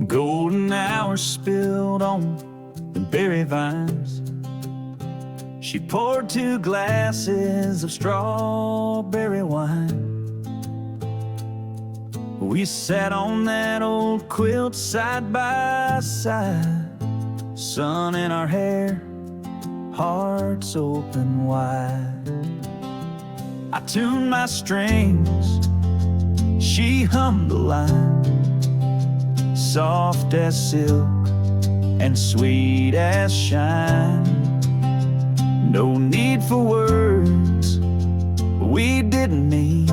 Golden hours spilled on the berry vines. She poured 2 glasses of strawberry wine. We sat on that old quilt side by side, sun in our hair, hearts open wide. I tuned my strings, she hummed the line, soft as silk and sweet as shine. No need for words we didn't mean,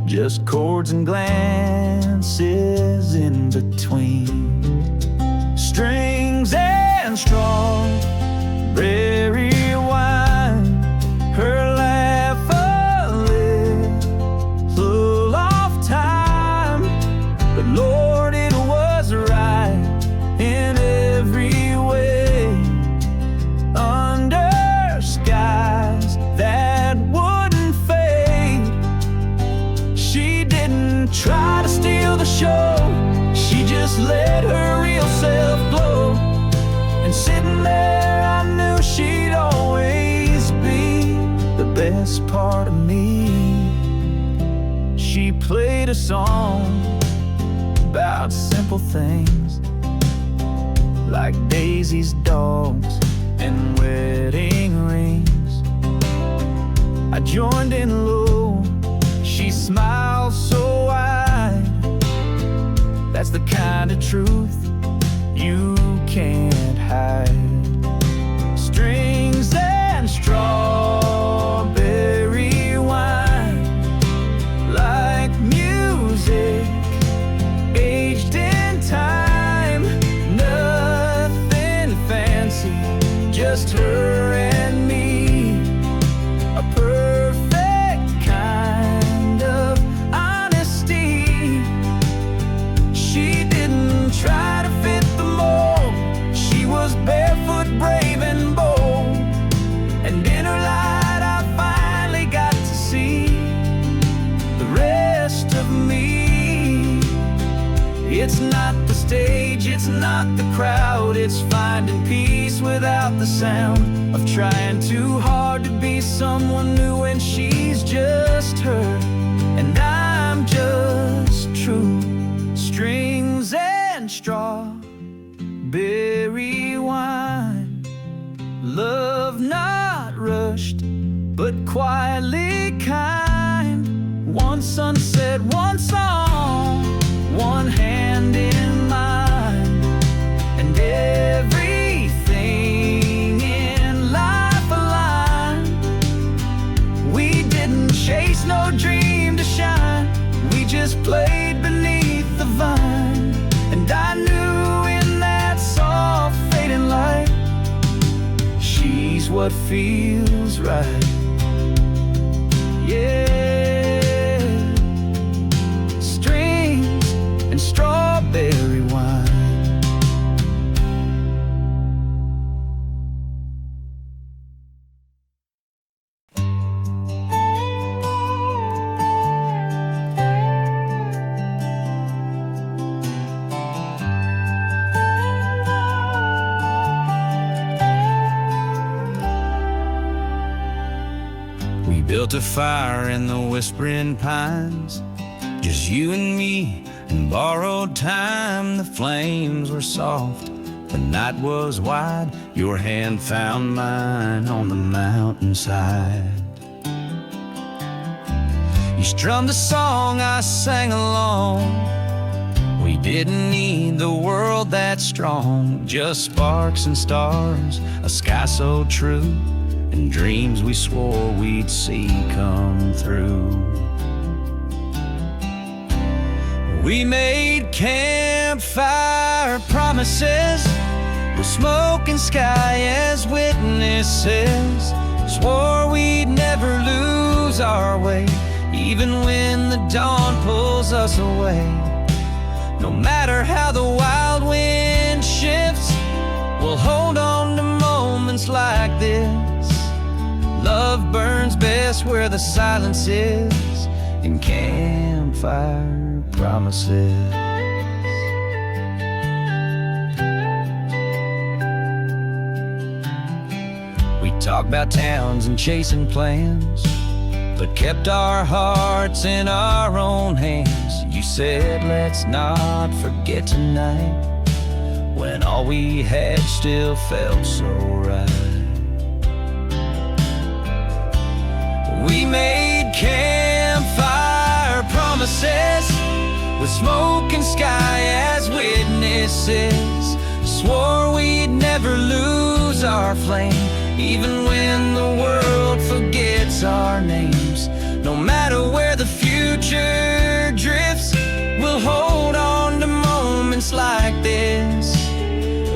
just chords and glances in between. Strings and strawberry wine, her laugh a little off time, but Lord, it was right in every way. Under skies that wouldn't fade, she didn't try to steal the show, she just let her real self glow. And sitting there, I knew she'd always be the best part of me. She played a song about simple things like daisies, dogs, and wedding rings. I joined in low, she smiled so wide. That's the kind of truth you can't hide. Strings and strawberry wine, like music aged in time. Nothing fancy, just her and me, a perfect kind of honesty. She didn't try to fit the mold, she was barefoot, brave and bold. And in her light I finally got to see the rest of me. It's not the stage, it's not the crowd, it's finding peace without the sound of trying too hard to be someone new when she's just her and I'm just true. Strings and strawberry wine, love not rushed but quietly kind. One sunset, one song, one hand in mine, and everything in life aligned. We didn't chase no dream to shine, we just played beneath the vine. And I knew in that soft fading light, she's what feels right. Yeah, strings and strawberry wine. We built a fire in the whispering pines, just you and me and borrowed time. The flames were soft, the night was wide. Your hand found mine on the mountainside. You strummed a song, I sang along. We didn't need the world that strong, just sparks and stars, a sky so true, and dreams we swore we'd see come through. We made campfire promises, with smoke and sky as witnesses. Swore we'd never lose our way, even when the dawn pulls us away. No matter how the wild wind shifts, we'll hold on to moments like this. Love burns best where the silence is, in campfire promises. Talk about towns and chasing plans, but kept our hearts in our own hands. You said, let's not forget tonight, when all we had still felt so right. We made campfire promises, with smoke and sky as witnesses. Swore we'd never lose our flame, even when the world forgets our names. No matter where the future drifts, we'll hold on to moments like this.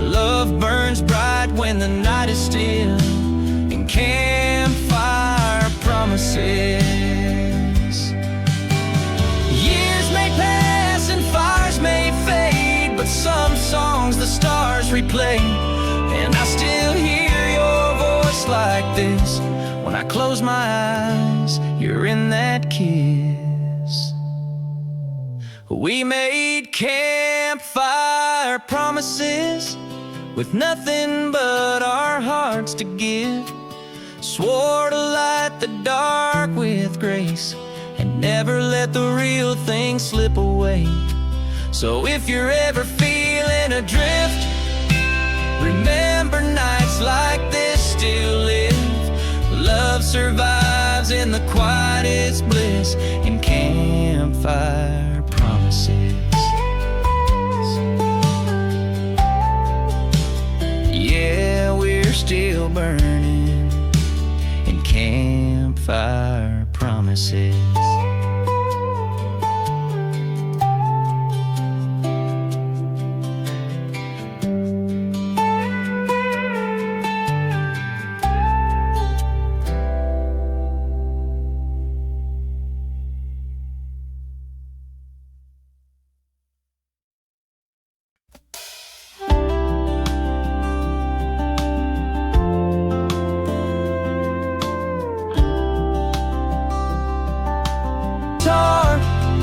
Love burns bright when the night is still, and campfire promises. Years may pass and fires may fade, but some songs the stars replay, and I still hear your voice like this. When I close my eyes, you're in that kiss. We made campfire promises, with nothing but our hearts to give. Swore to light the dark with grace, and never let the real thing slip away. So if you're ever feeling adrift, remember nights like this still live. Love survives in the quietest bliss, in campfire promises. Yeah, we're still burning in campfire promises.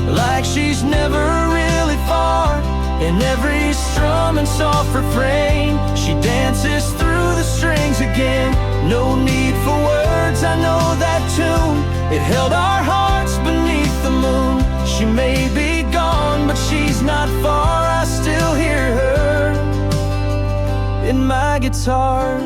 Like she's never really far, in every strum and soft refrain, she dances through the strings again. No need for words, I know that tune. It held our hearts beneath the moon. She may be gone, but she's not far. I still hear her in my guitar.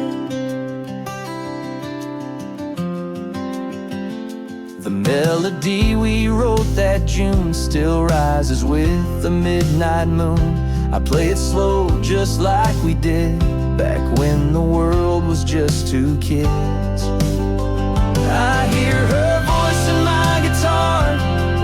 The melody we wrote that June still rises with the midnight moon. I play it slow just like we did back when the world was just two kids. I hear her voice in my guitar,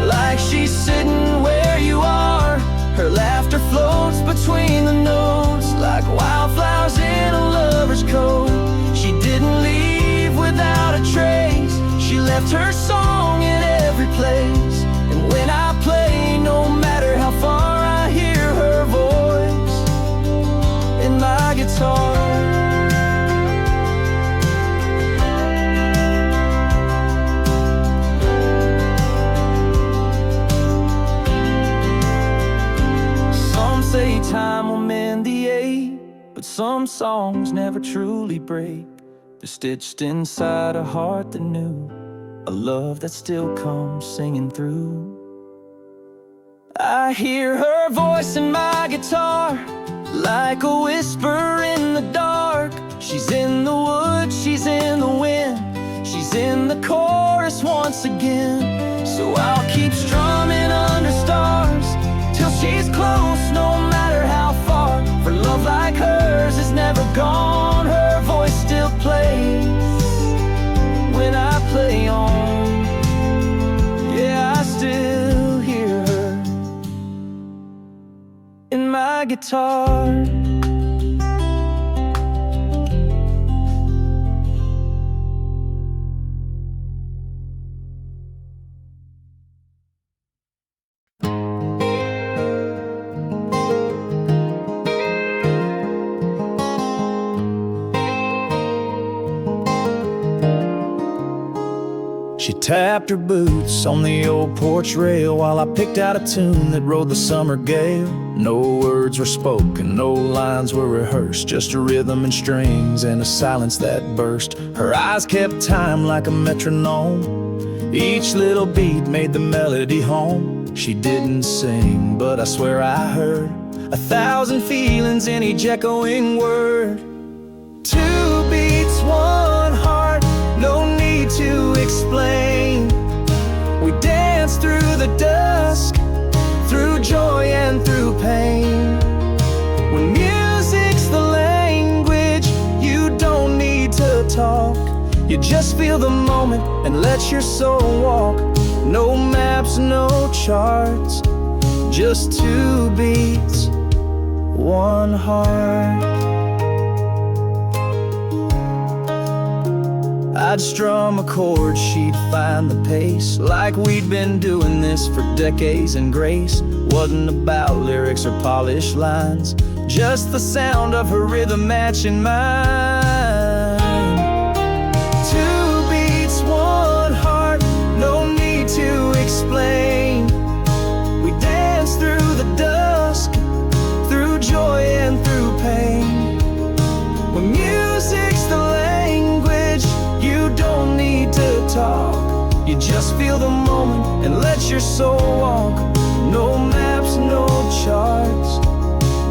like she's sitting where you are. Her laughter floats between the notes, like wildflowers in a lover's coat. She didn't leave without a trace. She left her song in every place, and when I play, no matter how far, I hear her voice in my guitar. Some say time will mend the ache, but some songs never truly break. They're stitched inside a heart that knew a love that still comes singing through. I hear her voice in my guitar, like a whisper in the dark. She's in the woods, she's in the wind, she's in the chorus once again. So I'll keep strumming under stars till she's close, no matter how far. For love like hers is never gone. Her voice still plays when I play on. Yeah, I still hear her in my guitar. She tapped her boots on the old porch rail while I picked out a tune that rode the summer gale. No words were spoken, no lines were rehearsed, just a rhythm and strings and a silence that burst. Her eyes kept time like a metronome. Each little beat made the melody home. She didn't sing, but I swear I heard 1,000 feelings in each echoing word. 2 beats, 1 heart, no need to explain. We dance through the dusk, through joy and through pain. When music's the language, you don't need to talk. You just feel the moment and let your soul walk. No maps, no charts, just 2 beats, 1 heart. I'd strum a chord, she'd find the pace, like we'd been doing this for decades. And grace wasn't about lyrics or polished lines, just the sound of her rhythm matching mine. 2 beats, 1 heart, no need to explain. We dance through the dusk, through joy and through pain. When music's the language, you don't need to talk. You just feel the moment and let your soul walk. No maps, no charts,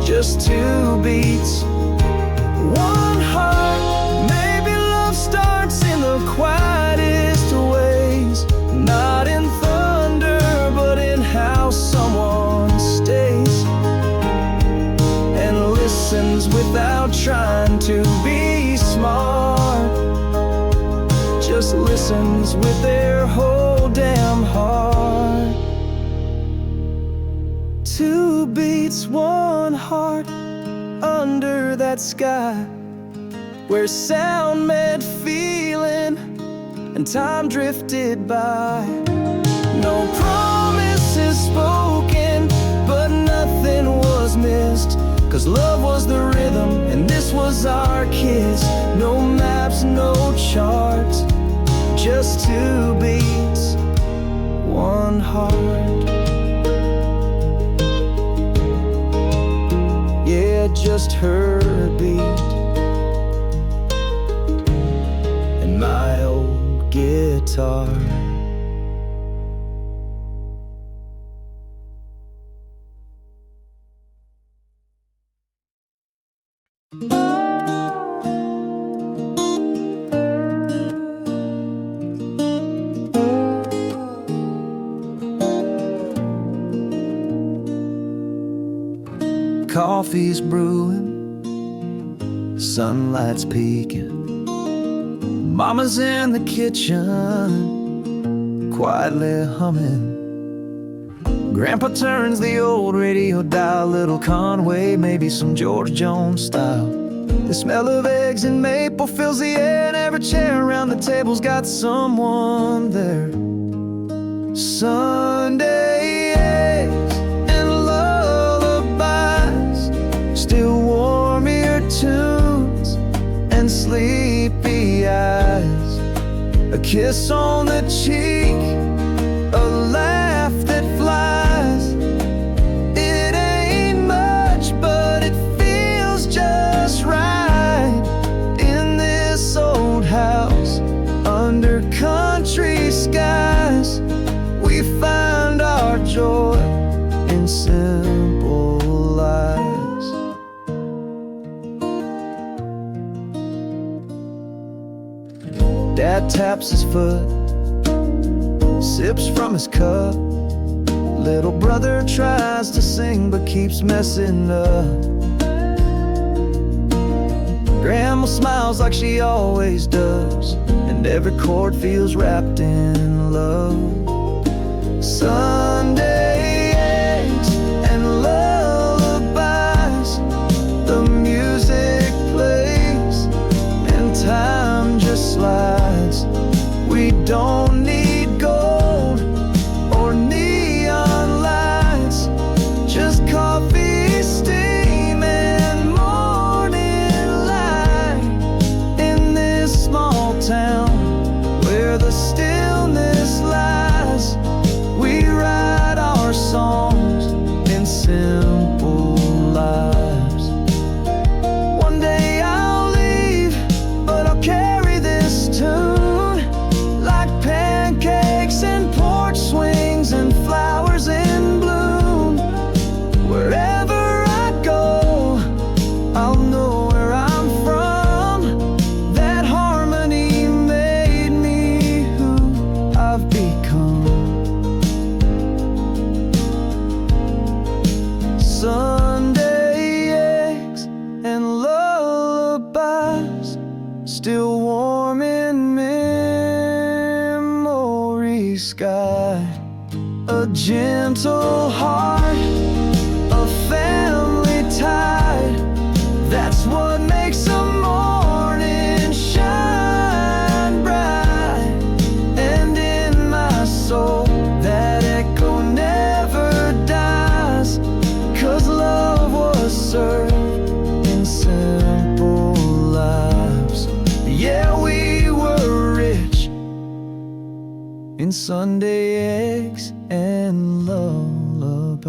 just 2 beats, 1 heart. Maybe love starts in the quietest ways, not in thunder, but in how someone stays and listens without trying to be smart. Just listens with their whole damn heart. 2 beats, 1 heart, under that sky where sound met feeling and time drifted by. No promises spoken, but nothing was missed, 'cause love was the rhythm and this was our kiss. No maps, no charts, just 2 beats, 1 heart. Yeah, just her beat and my old guitar. Coffee's brewing, sunlight's peeking. Mama's in the kitchen, quietly humming. Grandpa turns the old radio dial, little Conway, maybe some George Jones style. The smell of eggs and maple fills the air, and every chair around the table's got someone there. Sunday eggs and lullabies, still warm ear tunes and sleepy eyes. A kiss on the cheek, a laugh that flies. It ain't much, but it feels just right. In this old house, under country skies, we find our joy in simple lies. Dad taps his foot, sips from his cup. Little brother tries to sing but keeps messing up. Grandma smiles like she always does, and every chord feels wrapped in love. Sunday eggs and lullabies, the music plays and time just slides. We don't need gold or neon lights, just coffee, steam and morning light. In this small town where the stillness light, a gentle heart, a family tide. That's what makes a morning shine bright. And in my soul, that echo never dies, 'cause love was served in simple lives. Yeah, we were rich in Sunday eggs and lullabies.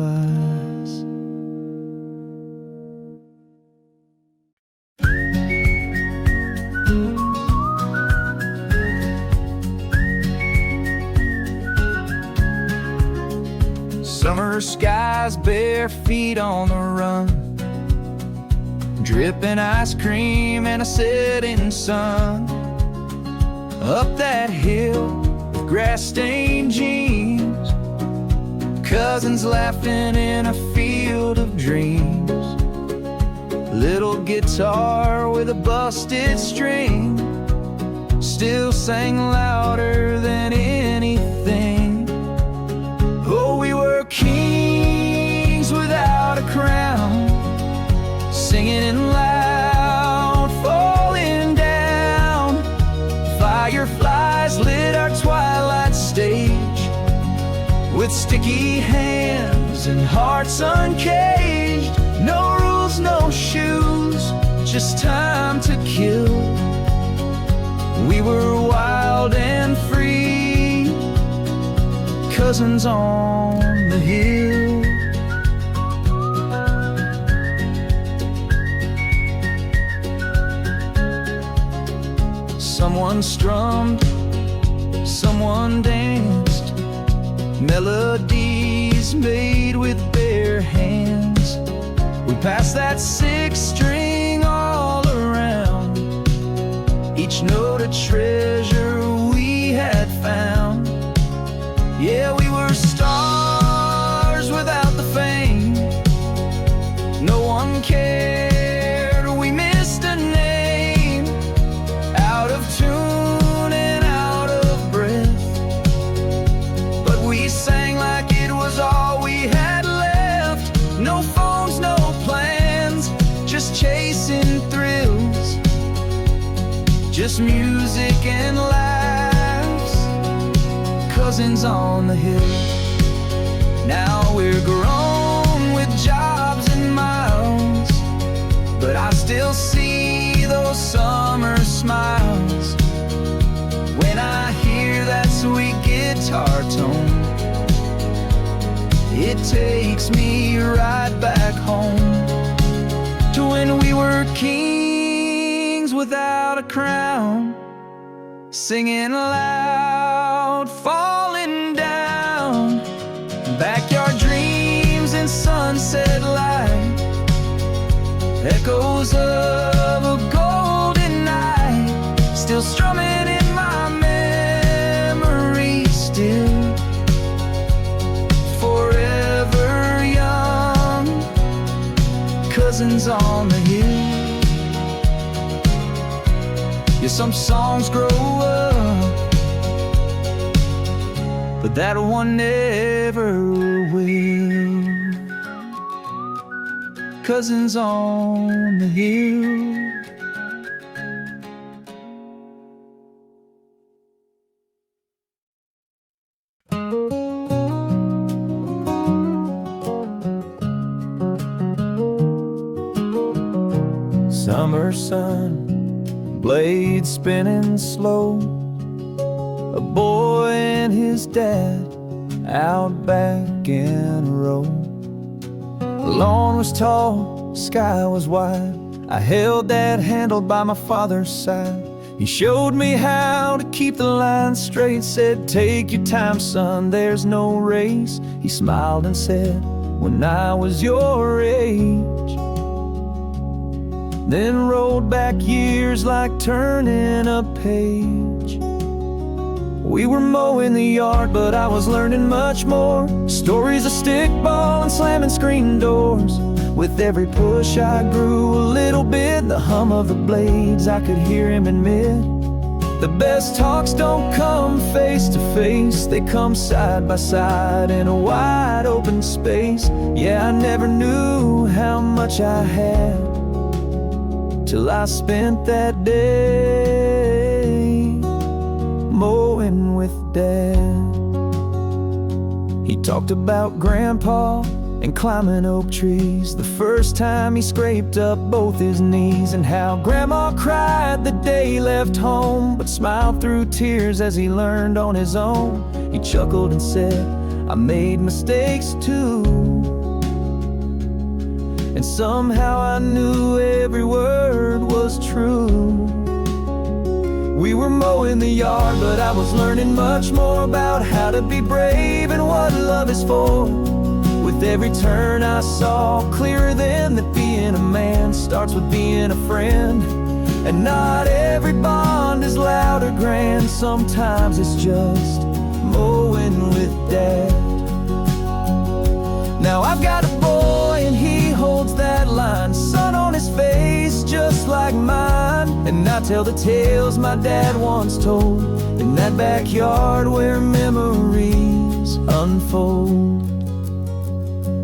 Summer skies, bare feet on the run, dripping ice cream and a setting sun. Up that hill, grass-stained jeans, cousins laughing in a field of dreams. Little guitar with a busted string still sang louder than anything. Oh, we were kings without a crown, singing loud, falling down. Fireflies lit our twilight stage, with sticky hands and hearts uncaged. No rules, no shoes, just time to kill. We were wild and free, cousins on the hill. Someone strummed, someone danced, melodies made with bare hands. We passed that sixth string all around, each note a treasure we had found. Yeah, we were stars without the fame, no one cared we missed a name. Out of tune and out of breath, but we sang like it was all we had left. No phones, no plans, just chasing thrills, just music and laughs, cousins on the hill. Now we're grown with jobs and miles, but I still see those summer smiles when I hear that sweet guitar tone. It takes me right back home to when we were kings without a crown, singing loud, falling down. Backyard dreams and sunset light, echoes of a golden night, still strumming in my memory, still forever young, cousins on the hill. Yeah, some songs grow up, but that one never will. Cousins on the hill. Summer sun, blades spinning slow, a boy and his dad out back in a row. The lawn was tall, sky was wide. I held that handle by my father's side. He showed me how to keep the line straight, said, "Take your time, son, there's no race." He smiled and said, "When I was your age." Then rolled back years like turning a page. We were mowing the yard, but I was learning much more. Stories of stickball and slamming screen doors. With every push I grew a little bit. The hum of the blades, I could hear him admit, The best talks don't come face to face, they come side by side in a wide open space. Yeah, I never knew how much I had till I spent that day mowing with Dad. He talked about Grandpa and climbing oak trees, the first time he scraped up both his knees, and how Grandma cried the day he left home, but smiled through tears as he learned on his own. He chuckled and said, I made mistakes too, and somehow I knew every word was true. We were mowing the yard, but I was learning much more about how to be brave and what love is for. With every turn I saw clearer then that being a man starts with being a friend. And not every bond is loud or grand, sometimes it's just mowing with Dad. Now I've got a boy and he holds that line, sun on his face just like mine. And I tell the tales my dad once told in that backyard where memories unfold.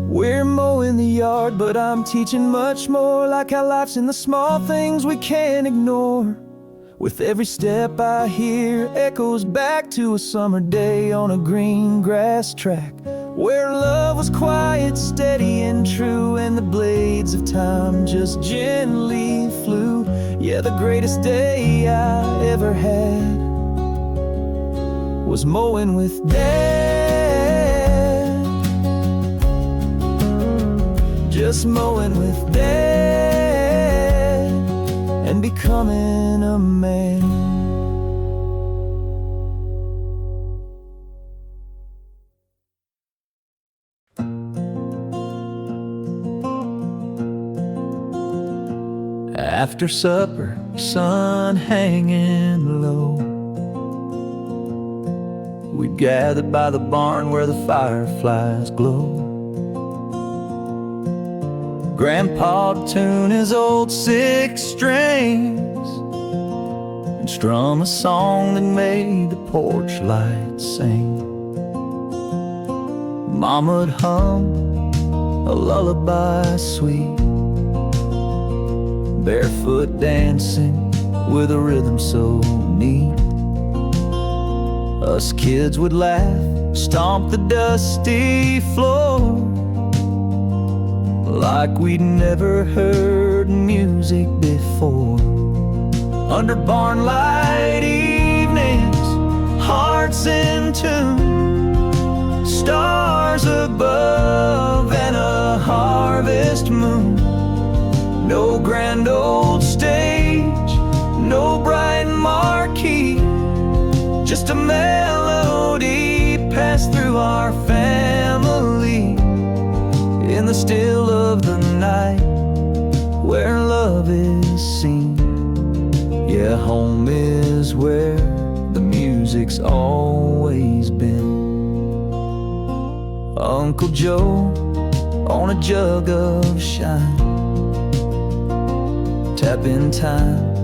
We're mowing the yard, but I'm teaching much more, like how life's in the small things we can't ignore. With every step I hear echoes back to a summer day on a green grass track, where love was quiet, steady and true, and the blades of time just gently flew. Yeah, the greatest day I ever had was mowing with Dad. Just mowing with Dad and becoming a man. After supper, sun hanging low, we'd gather by the barn where the fireflies glow. Grandpa'd tune his old 6 strings and strum a song that made the porch lights sing. Mama'd hum a lullaby sweet, barefoot dancing with a rhythm so neat. Us kids would laugh, stomp the dusty floor, like we'd never heard music before. Under barnlight evenings, hearts in tune, stars above and a harvest moon. No grand old stage, no bright marquee, just a melody passed through our family. In the still of the night, where love is seen. Yeah, home is where the music's always been. Uncle Joe on a jug of shine, tapping time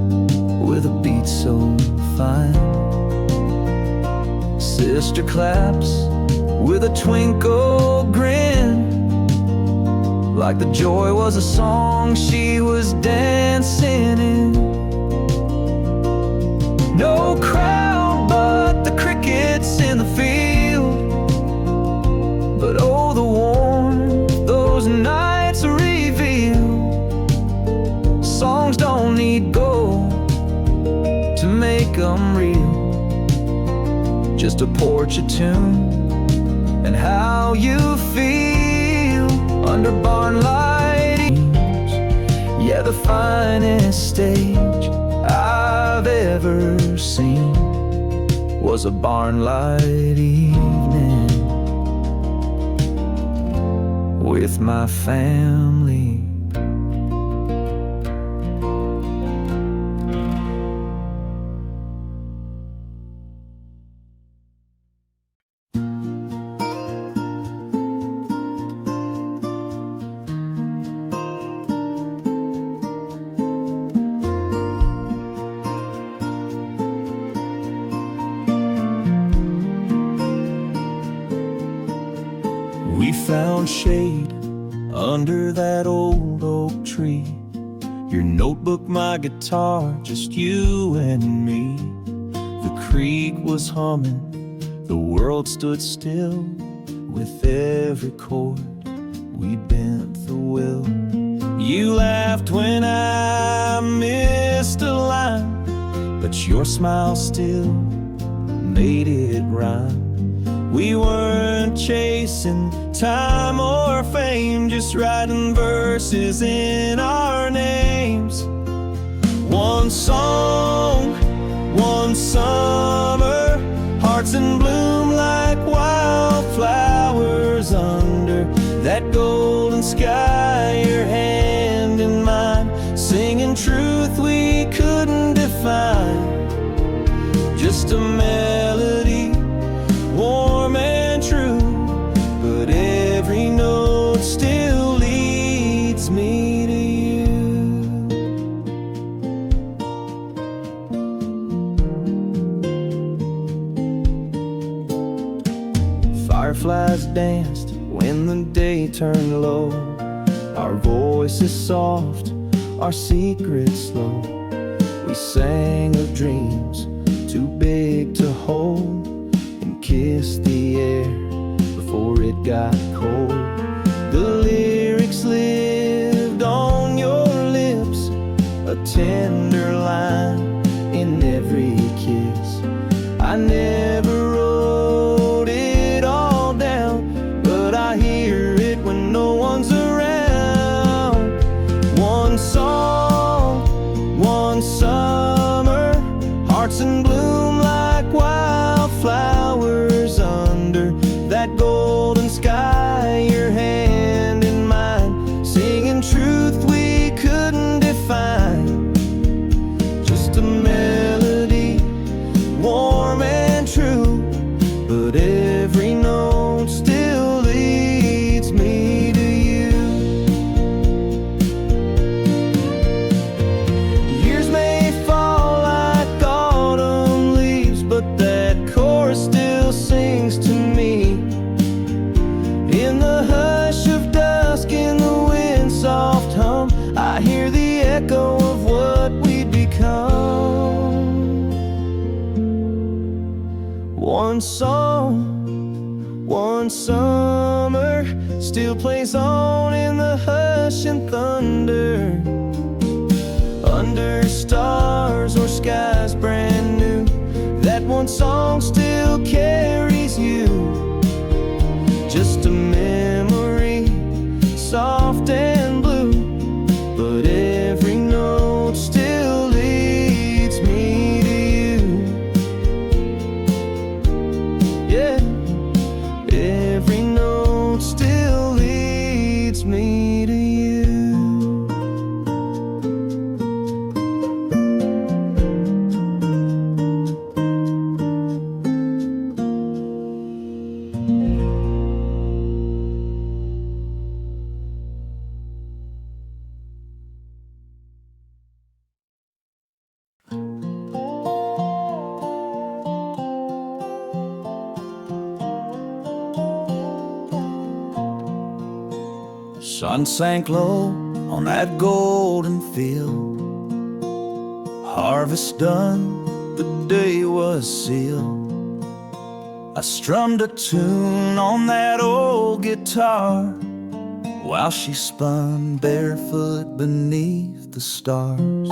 with a beat so fine. Sister claps with a twinkle grin, like the joy was a song she was dancing in. No crowd but the crickets in the field, but oh the warmth those nights reveal. Songs don't need gold to make them real, just a porch, a tune, and how you feel under barnlight evenings. Yeah, the finest stage I've ever seen was a barnlight evening with my family. We found shade under that old oak tree. Your notebook, my guitar, just you and me. The creek was humming, the world stood still. With every chord, we bent the will. You laughed when I missed a line, but your smile still made it rhyme. We weren't chasing time or fame, just writing verses in our names. One song, one summer, hearts in bloom like wildflowers under that golden sky. Your hand in mine, singing truth we couldn't define. Just a melody, warm and true, but every note still leads me to you. Fireflies danced when the day turned low. Our voices soft, our secrets slow. We sang of dreams too big to hold, and kissed the air before it got cold. The lyrics lived on your lips, a tender line in every kiss. I never wrote it all down, but I hear it when no one's around. One song, one summer, hearts in bloom like wildflowers under that golden sky. Your hand in mine, singing truth we couldn't define. Just a melody, warm and true, but every note still leads me to you. Years may fall like autumn leaves, but that chorus still sings to me. In the hush of dusk, in the wind's soft hum, I hear the echo of what we'd become. One song, one summer, still plays on in the hush and thunder. Under stars or skies brand new, that one song still carries you. Just a memory, soft and blue, but every note still leads me to you. Yeah, every note still leads me to you. Sun sank low on that golden field. Harvest done, the day was sealed. I strummed a tune on that old guitar while she spun barefoot beneath the stars.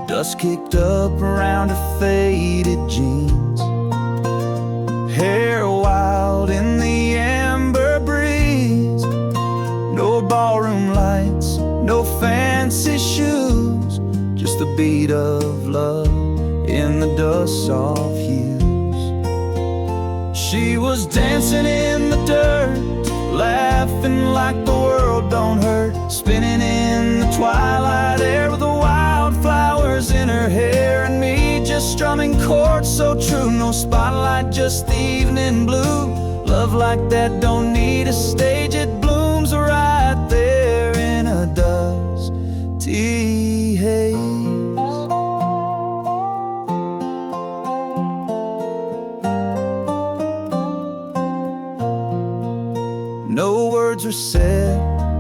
Dust kicked up around her faded jeans, hair wild in the amber breeze. No ballroom lights, no fancy shoes, just the beat of love in the dust-off hues. She was dancing in the dirt, laughing like the world don't hurt, spinning in the twilight air with the wildflowers in her hair, and me just strumming chords so true. No spotlight, just the evening blue. Love like that don't need a stage, it blooms right there in a dusty haze. words were said,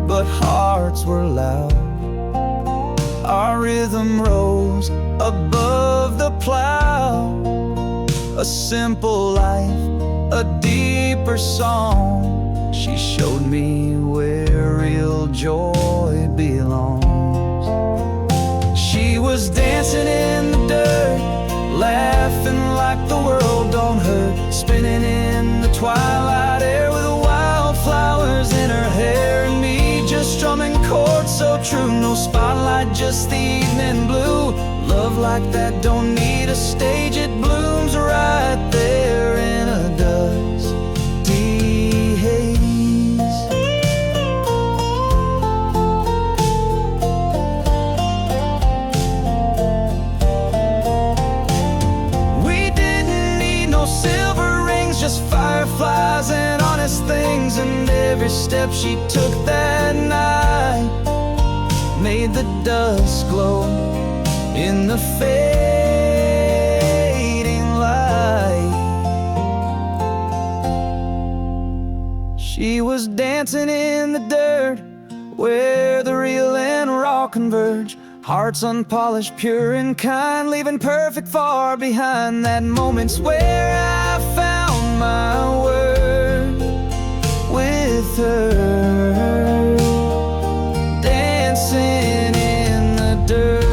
but hearts were loud. Our rhythm rose above the plow. A simple life, a deeper song. She showed me where real joy belongs. She was dancing in the dirt, laughing like the world don't hurt, spinning in the twilight air with wildflowers in her hair, and me just strumming chords so true. No spotlight, just the evening blue. Love like that don't need a stage, it blooms right there in a dusty haze. We didn't need no silver rings, just fireflies and honest things. And every step she took that night made the dust glow in the fading light. She was dancing in the dirt, where the real and raw converge. Hearts unpolished, pure and kind, leaving perfect far behind. That moment's where I found my word with her, dancing in the dirt.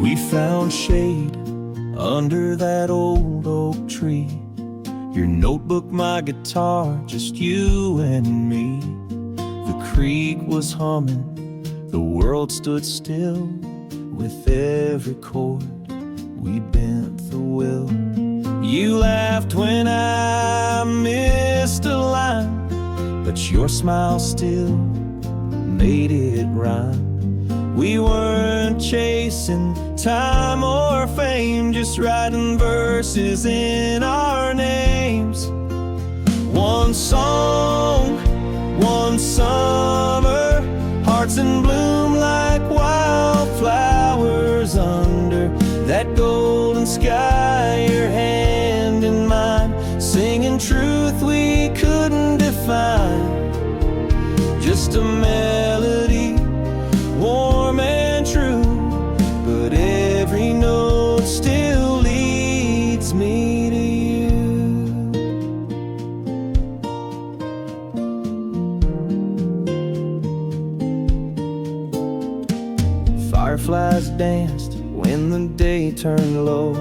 We found shade under that old oak tree. Your notebook, my guitar, just you and me. The creek was humming, the world stood still. With every chord, we bent the will. You laughed when I missed a line, but your smile still made it rhyme. We weren't chasing time or fame, just writing verses in our names. One song, one summer, hearts in bloom like wildflowers under that golden sky. Your hand in mine, singing truth we couldn't define. Just a melody, warm and true, but every note still leads me to you. Fireflies danced when the day turned low.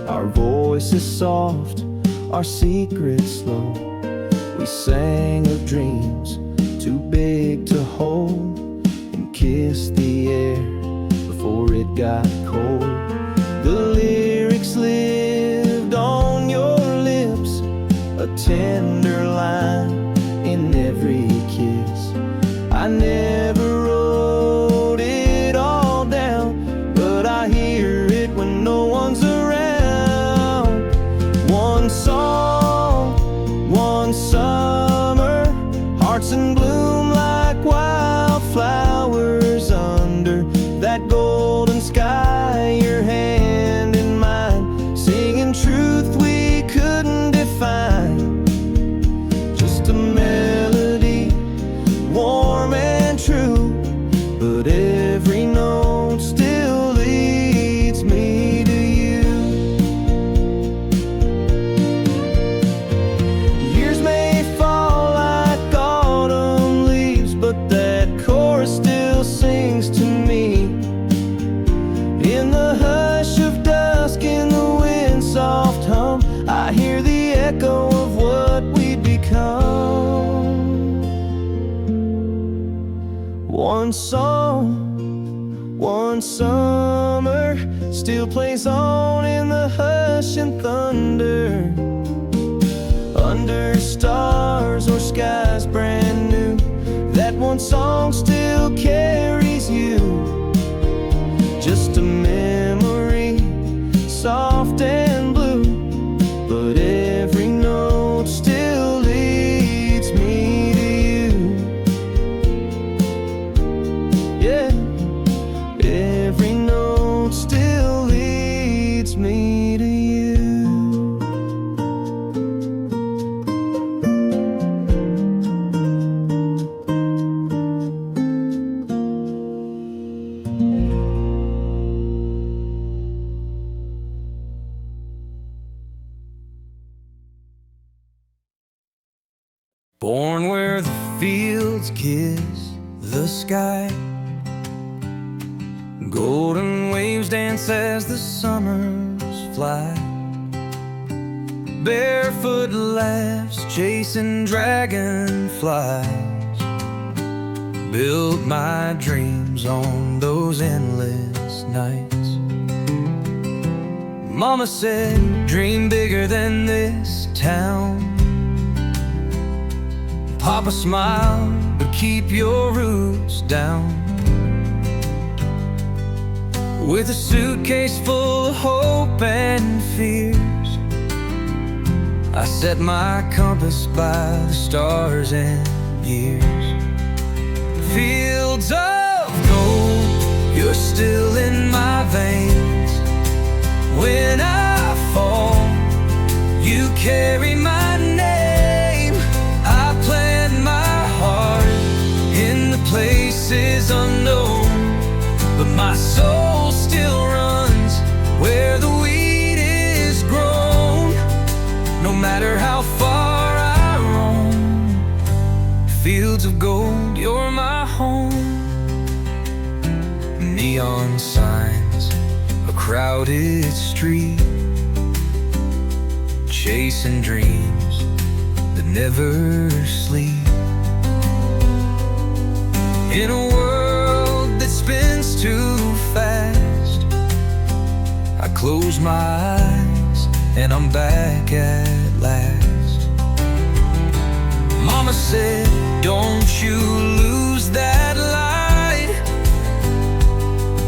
Our voices soft, our secrets slow. We sang of dreams too big to hold, kiss the air before it got cold. The lyrics lived on your lips, a tender line in every kiss. I never wrote it all down, but I hear it when no one's around. One song, one summer, hearts in bloom like wildflowers under that golden sky. Your hand in mine, singing truth we couldn't define. Just a melody, warm and true, but every note still leads me to you. Years may fall like autumn leaves, but that chorus still sings to me. In the hush of dusk, in the wind's soft hum, I hear the echo of what we'd become. One song, one summer, still plays on in the hush and thunder. Under soft and blue, but every note still leads me to you. Yeah, every note still leads me to you. Born where the fields kiss the sky, golden waves dance as the summers fly, barefoot laughs chasing dragonflies, built my dreams on those endless nights. Mama said, dream bigger than this town. Papa smiled, but keep your roots down. With a suitcase full of hope and fears, I set my compass by the stars and years. Fields of gold, you're still in my veins. When I fall, you carry my name. I plant my heart in the places unknown, but my soul still runs where the wheat is grown. No matter how far I roam, fields of gold, you're my home. Neon signs, a crowded street, chasing dreams that never sleep. In a world that spins too fast, I close my eyes and I'm back at last. Mama said, don't you lose that light.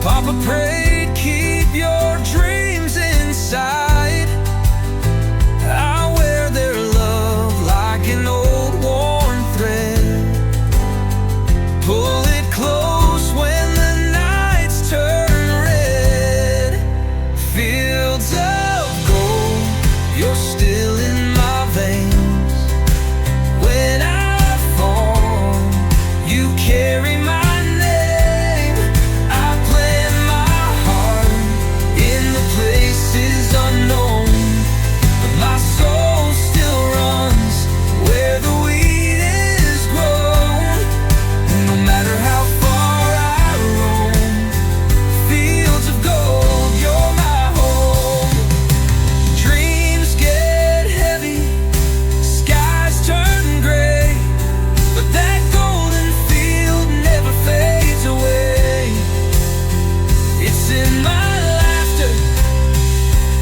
Papa prayed, keep your dreams inside. I wear their love like an old worn thread. Pull it close when the nights turn red. Fields of gold, you're still in my veins. When I fall, you carry my name. I plant my heart in the places unknown, but my soul still runs where the wheat is grown. No matter how far I roam, fields of gold, you're my home. Dreams get heavy, skies turn gray, but that golden field never fades away. It's in my laughter,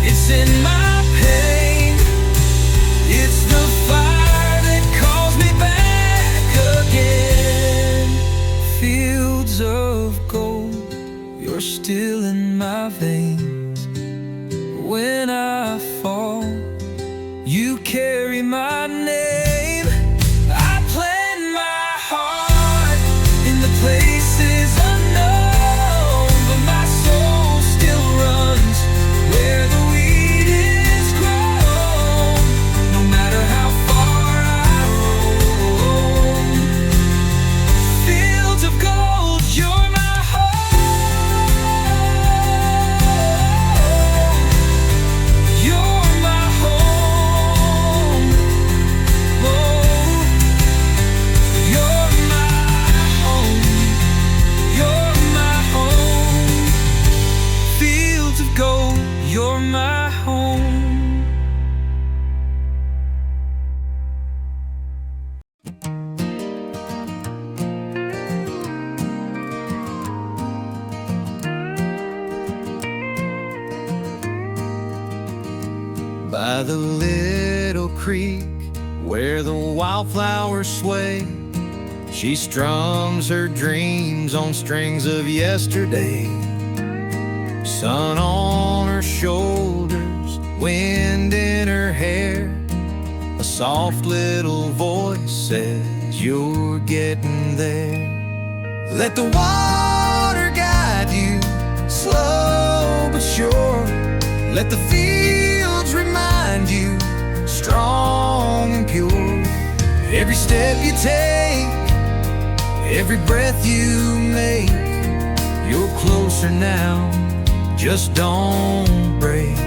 it's in my pain, it's the fire that calls me back again. Fields of gold, you're still in my veins. When I fall, you carry my name. I plant my heart in the places unknown, but my soul still runs where the wheat is grown. No matter how far I roam, fields of gold, you're my home. You're my home. Oh, you're my home. You're my home. Fields of gold, you're my home. By the little creek where the wildflowers sway, she strums her dreams on strings of yesterday. Sun on her shoulders, wind in her hair. A soft little voice says you're getting there. Let the water guide you, slow but sure. Let the fields remind you, strong and pure. Every step you take, every breath you make, you're closer now, just don't break.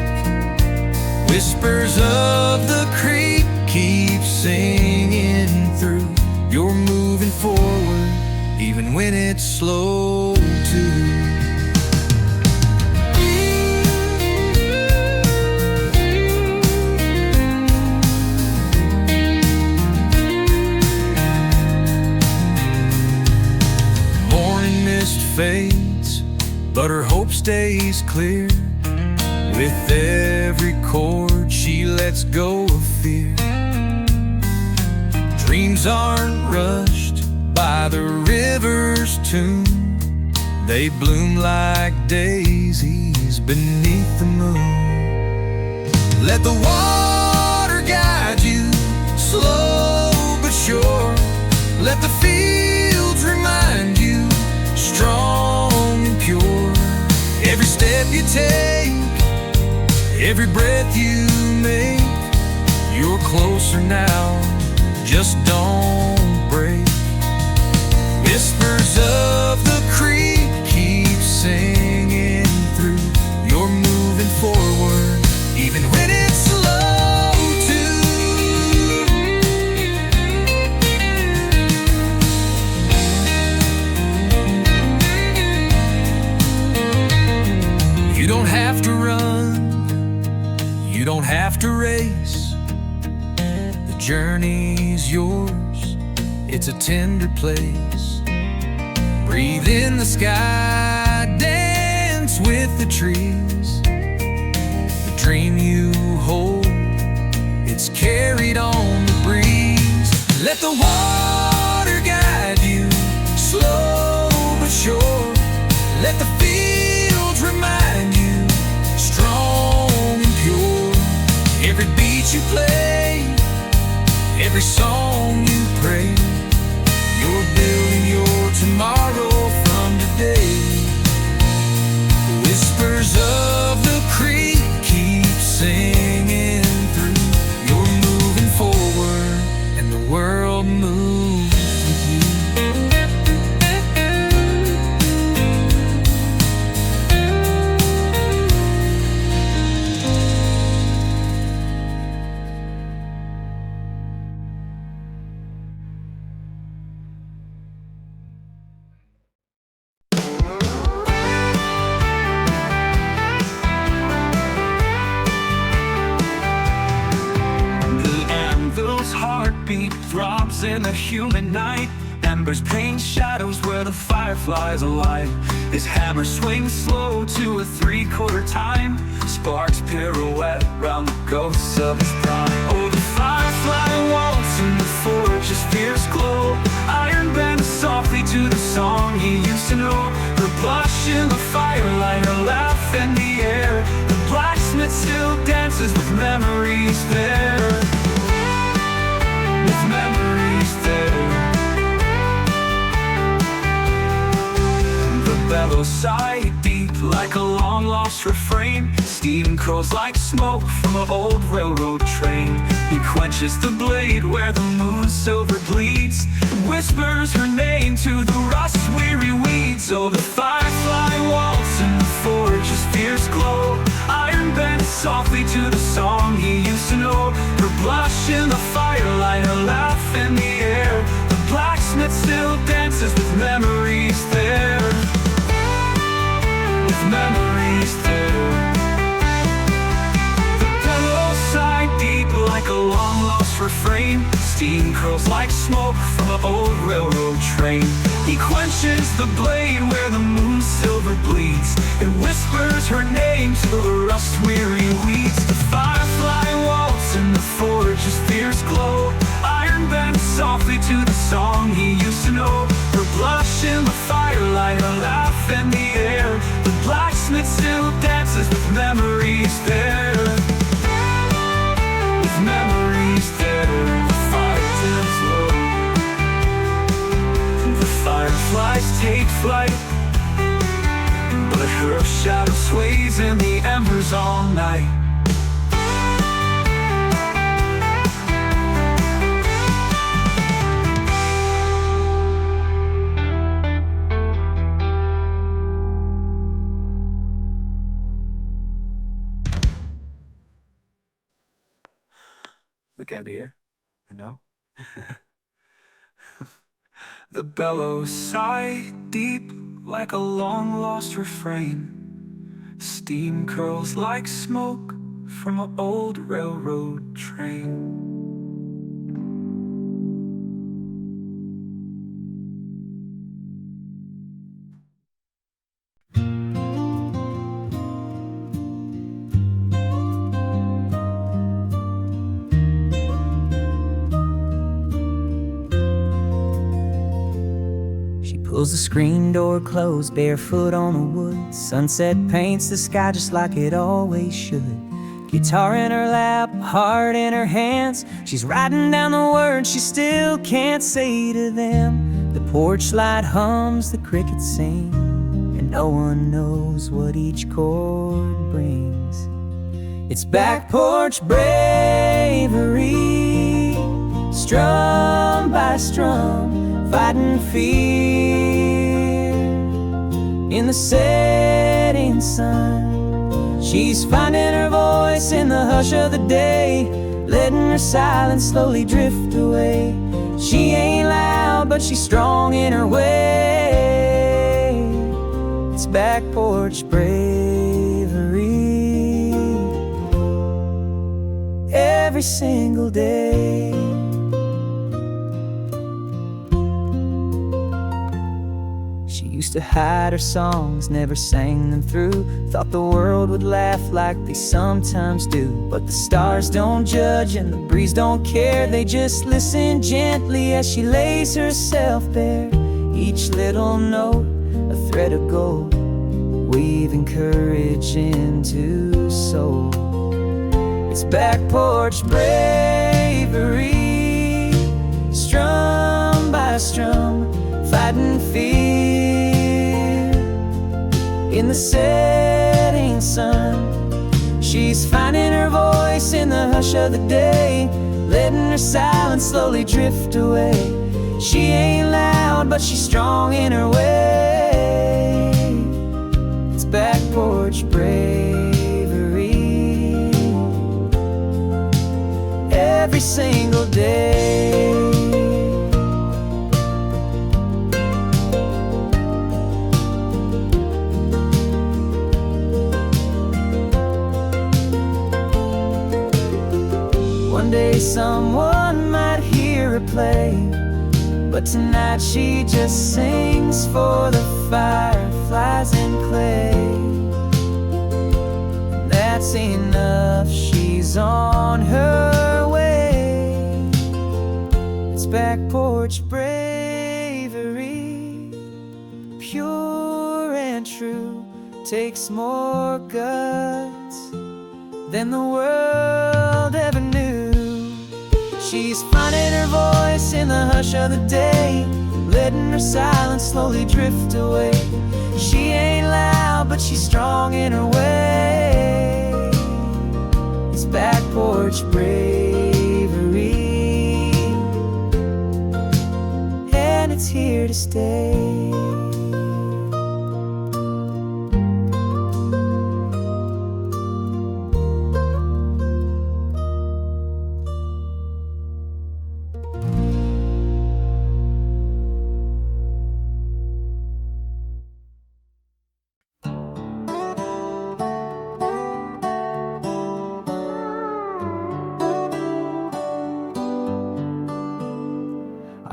Whispers of the creek keep singing through. You're moving forward, even when it's slow too. Morning mist fades, but her hope stays clear. With every chord she lets go of fear. Dreams aren't rushed by the river's tune. They bloom like daisies beneath the moon. Let the water guide you, slow but sure. Let the fields remind you, strong and pure. Every step you take, every breath you make, you're closer now, just don't break. Whispers of the creek keep singing through. You're moving forward, even when it's slow too. You don't have to run, you don't have to race. The journey's yours, it's a tender place. Breathe in the sky, dance with the trees. The dream you hold, it's carried on the breeze. Let the water guide you, slow but sure. Let the fields remind you, strong and pure. Every beat you play, every song you pray, you're building your tomorrow from today. Whispers of the creek keep singing through. You're moving forward, and the world moves with you. Heartbeat throbs in the humid night. Embers paint shadows where the fireflies alight. His hammer swings slow to a 3/4 time. Sparks pirouette round the ghosts of his prime. Oh, the firefly waltz in the forge's fierce glow. Iron bends softly to the song he used to know. Her blush in the firelight, her laugh in the air. The blacksmith still dances with memories there. With memories there. The bellows sigh deep like a long-lost refrain. Steam curls like smoke from an old railroad train. He quenches the blade where the moon's silver bleeds, and whispers her name to the rust-weary weeds. Oh, the firefly waltz in the forge's fierce glow. Iron bends softly to the song he used to know. Her blush in the firelight, her laugh in the air. The blacksmith still dances with memories there. With memories there. The bellows sigh deep like a long-lost refrain. Steam curls like smoke from an old railroad train. He quenches the blade where the moon's silver bleeds, and whispers her name to the rust-weary weeds. The firefly waltz in the forge's fierce glow. Iron bends softly to the song he used to know. Her blush in the firelight, her laugh in the air. The blacksmith still dances shadow sways in the embers all night. We can't be here, you know? The bellows sigh deep like a long-lost refrain. Steam curls like smoke from an old railroad train. Pulls the screen door closed, barefoot on the wood. Sunset paints the sky just like it always should. Guitar in her lap, heart in her hands. She's writing down the words she still can't say to them. The porch light hums, the crickets sing, and no one knows what each chord brings. It's back porch bravery, strum by strum, fighting fear in the setting sun. She's finding her voice in the hush of the day, letting her silence slowly drift away. She ain't loud, but she's strong in her way. It's back porch bravery every single day. Used to hide her songs, never sang them through. Thought the world would laugh like they sometimes do. But the stars don't judge and the breeze don't care. They just listen gently as she lays herself bare. Each little note, a thread of gold, weaving courage into soul. It's back porch bravery, strum by strum, fighting fear in the setting sun. She's finding her voice in the hush of the day, letting her silence slowly drift away. She ain't loud, but she's strong in her way. It's back porch bravery every single day. One day someone might hear her play, but tonight she just sings for the fireflies in clay. That's enough, she's on her way. It's back porch bravery, pure and true, takes more guts than the world ever knew. She's finding her voice in the hush of the day, letting her silence slowly drift away. She ain't loud, but she's strong in her way. It's back porch bravery, and it's here to stay.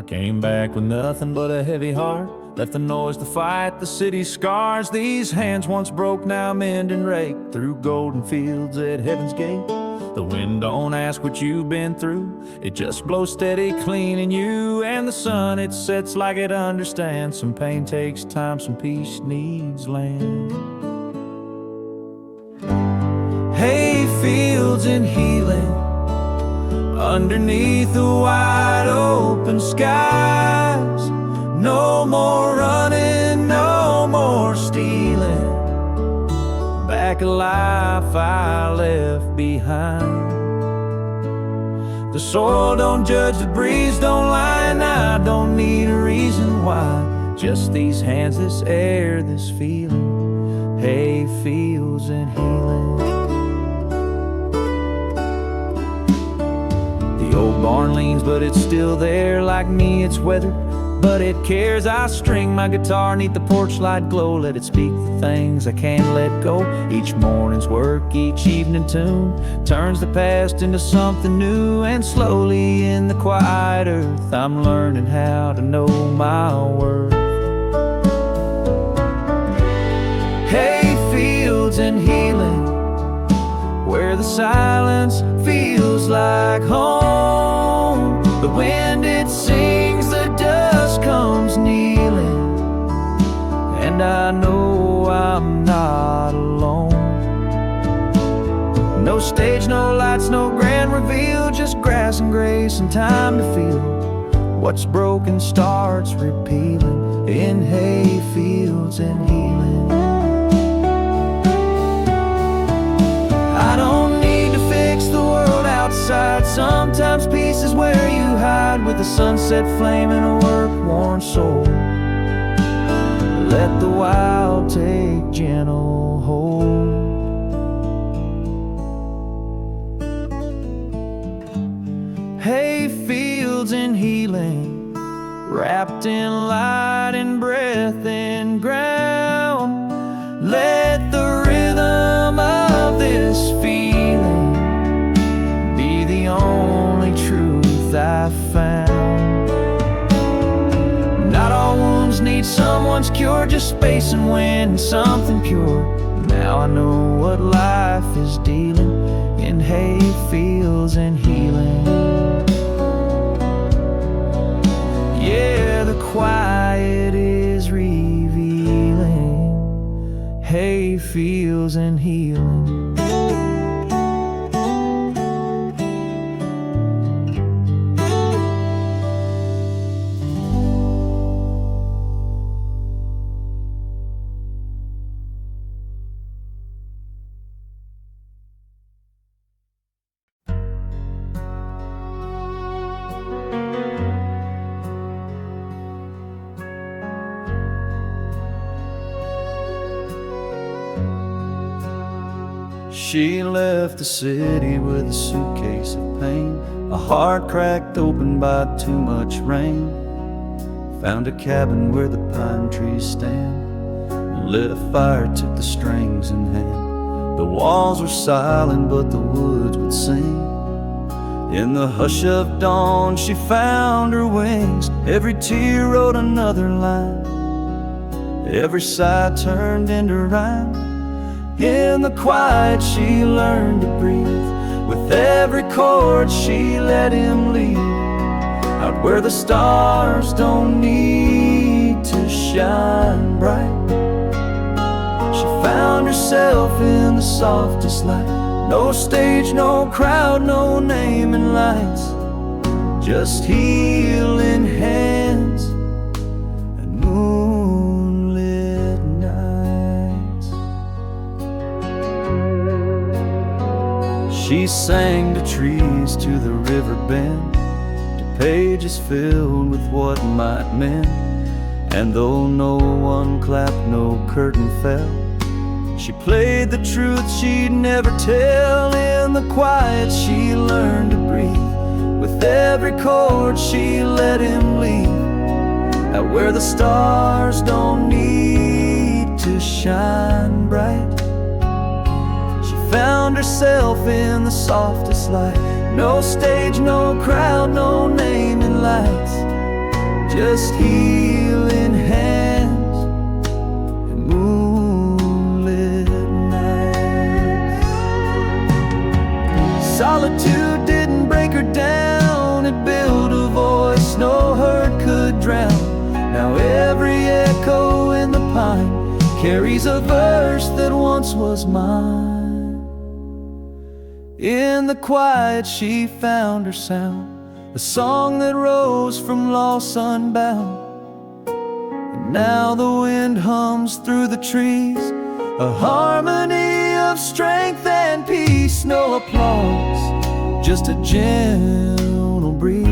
Came back with nothing but a heavy heart, left the noise to fight the city's scars. These hands once broke, now mend and rake through golden fields at heaven's gate. The wind don't ask what you've been through, it just blows steady cleaning you. And the sun, it sets like it understands. Some pain takes time, some peace needs land. Hay fields and healing underneath the wide open skies. No more running, no more stealing. back at life I left behind. The soil don't judge, the breeze don't lie, and I don't need a reason why. Just these hands, this air, this feeling, hay fields and healing. The old barn leans, but it's still there. Like me, it's weathered, but it cares. I string my guitar neath the porch light glow, let it speak the things I can't let go. Each morning's work, each evening tune turns the past into something new. And slowly in the quiet earth, I'm learning how to know my worth. Hay fields and healing, where the silence feels like home. The wind it sings, the dust comes kneeling, and I know I'm not alone. No stage, no lights, no grand reveal, just grass and grace and time to feel. What's broken starts repealing in hay fields and healing. I don't need to fix the world outside. Sometimes peace is where you hide, with a sunset flame and a work-worn soul. Let the wild take gentle hold. Hay fields and healing, wrapped in light and breath and ground. Let the rhythm of this feeling be the only truth I've found. Not all wounds need someone's cure, just space and wind and something pure. Now I know what life is dealing in hay fields and healing. Yeah, the quiet is revealing hay fields and healing. She left the city with a suitcase of pain, a heart cracked open by too much rain. Found a cabin where the pine trees stand, lit a fire, took the strings in hand. The walls were silent, but the woods would sing. In the hush of dawn, she found her wings. Every tear wrote another line, every sigh turned into rhyme. In the quiet she learned to breathe. With every chord she let him lead, out where the stars don't need to shine bright. She found herself in the softest light. No stage, no crowd, no name in lights, just healing hands and moonlit nights. She sang to trees, to the river bend, to pages filled with what might mend. And though no one clapped, no curtain fell, she played the truth she'd never tell. In the quiet she learned to breathe. With every chord she let him lead, out where the stars don't need to shine bright. She found herself in the softest light. No stage, no crowd, no name in lights, just healing hands and moonlit nights. Solitude didn't break her down, it built a voice no hurt could drown. Now every echo in the pine carries a verse that once was mine. In the quiet she found her sound, a song that rose from loss unbound. And now the wind hums through the trees, a harmony of strength and peace. No applause, just a gentle breeze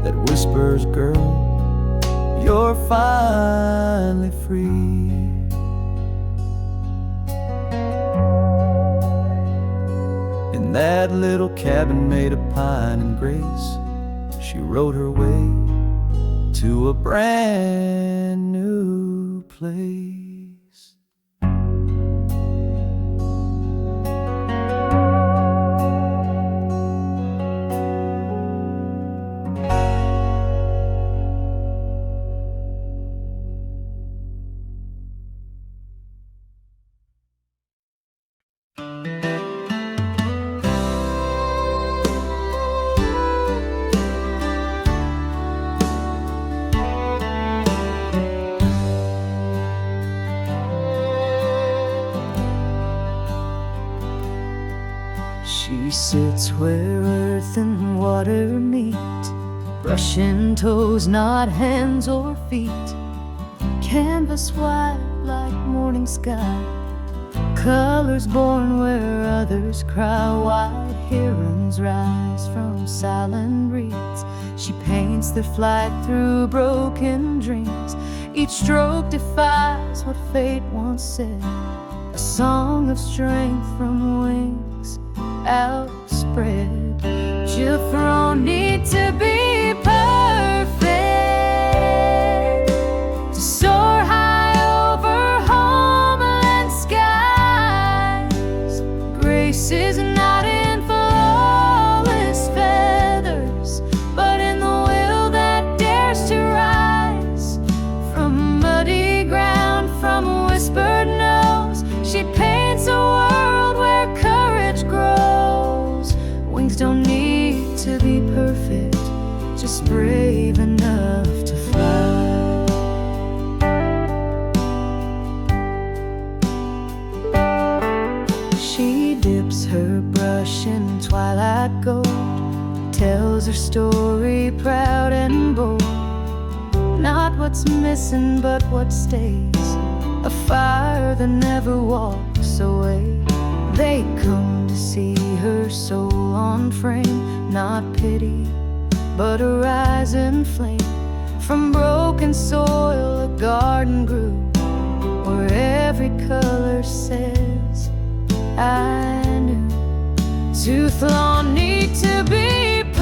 that whispers, girl, you're finally free. In that little cabin made of pine and grace, she rode her way to a brand new place. She sits where earth and water meet, brushing toes, not hands or feet. Canvas white like morning sky, colors born where others cry. White herons rise from silent reeds. She paints their flight through broken dreams. Each stroke defies what fate once said, a song of strength from wings outspread. Children need to be perfect to soar high over homeland skies. Grace is not in flawless feathers, but in the will that dares to rise from muddy ground, from whispered nose. She paints a world where courage grows. Wings don't need to be perfect, just brave enough to fly. She dips her brush in twilight gold, tells her story proud and bold. Not what's missing, but what stays, a fire that never walks away. They come to see her soul on frame, not pity, but a rising flame. From broken soil a garden grew, where every color says, I knew. Tooth lawn need to be perfect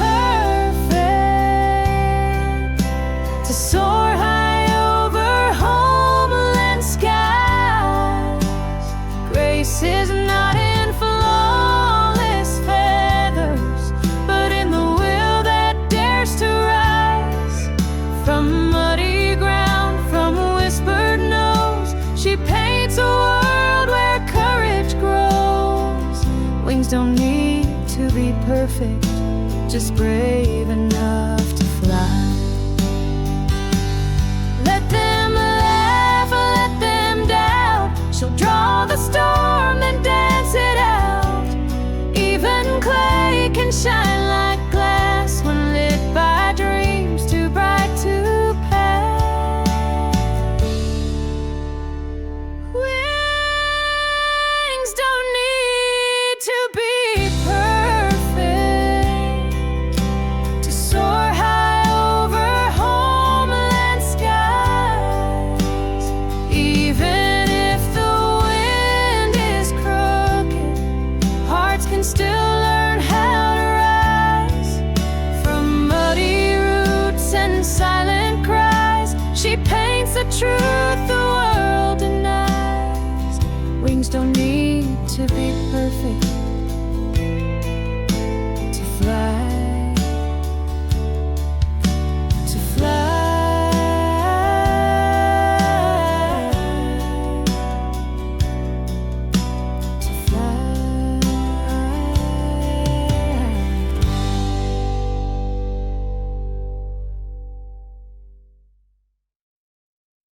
to soar high over homeland skies. Grace is not in flawless feathers, but in the will that dares to rise from muddy ground, from whispered nose. She paints a world where courage grows. Wings don't need to be perfect, just brave enough to fly. Let them laugh, let them doubt. She'll draw the storm and dance it out. Even clay can shine like glass when lit by dreams too bright to pass. Wings don't need to be perfect to soar high over homeland skies. Even if the wind is crooked, hearts can still learn how to rise from muddy roots and silent cries. She paints the truth the world denies. Wings don't need to be perfect,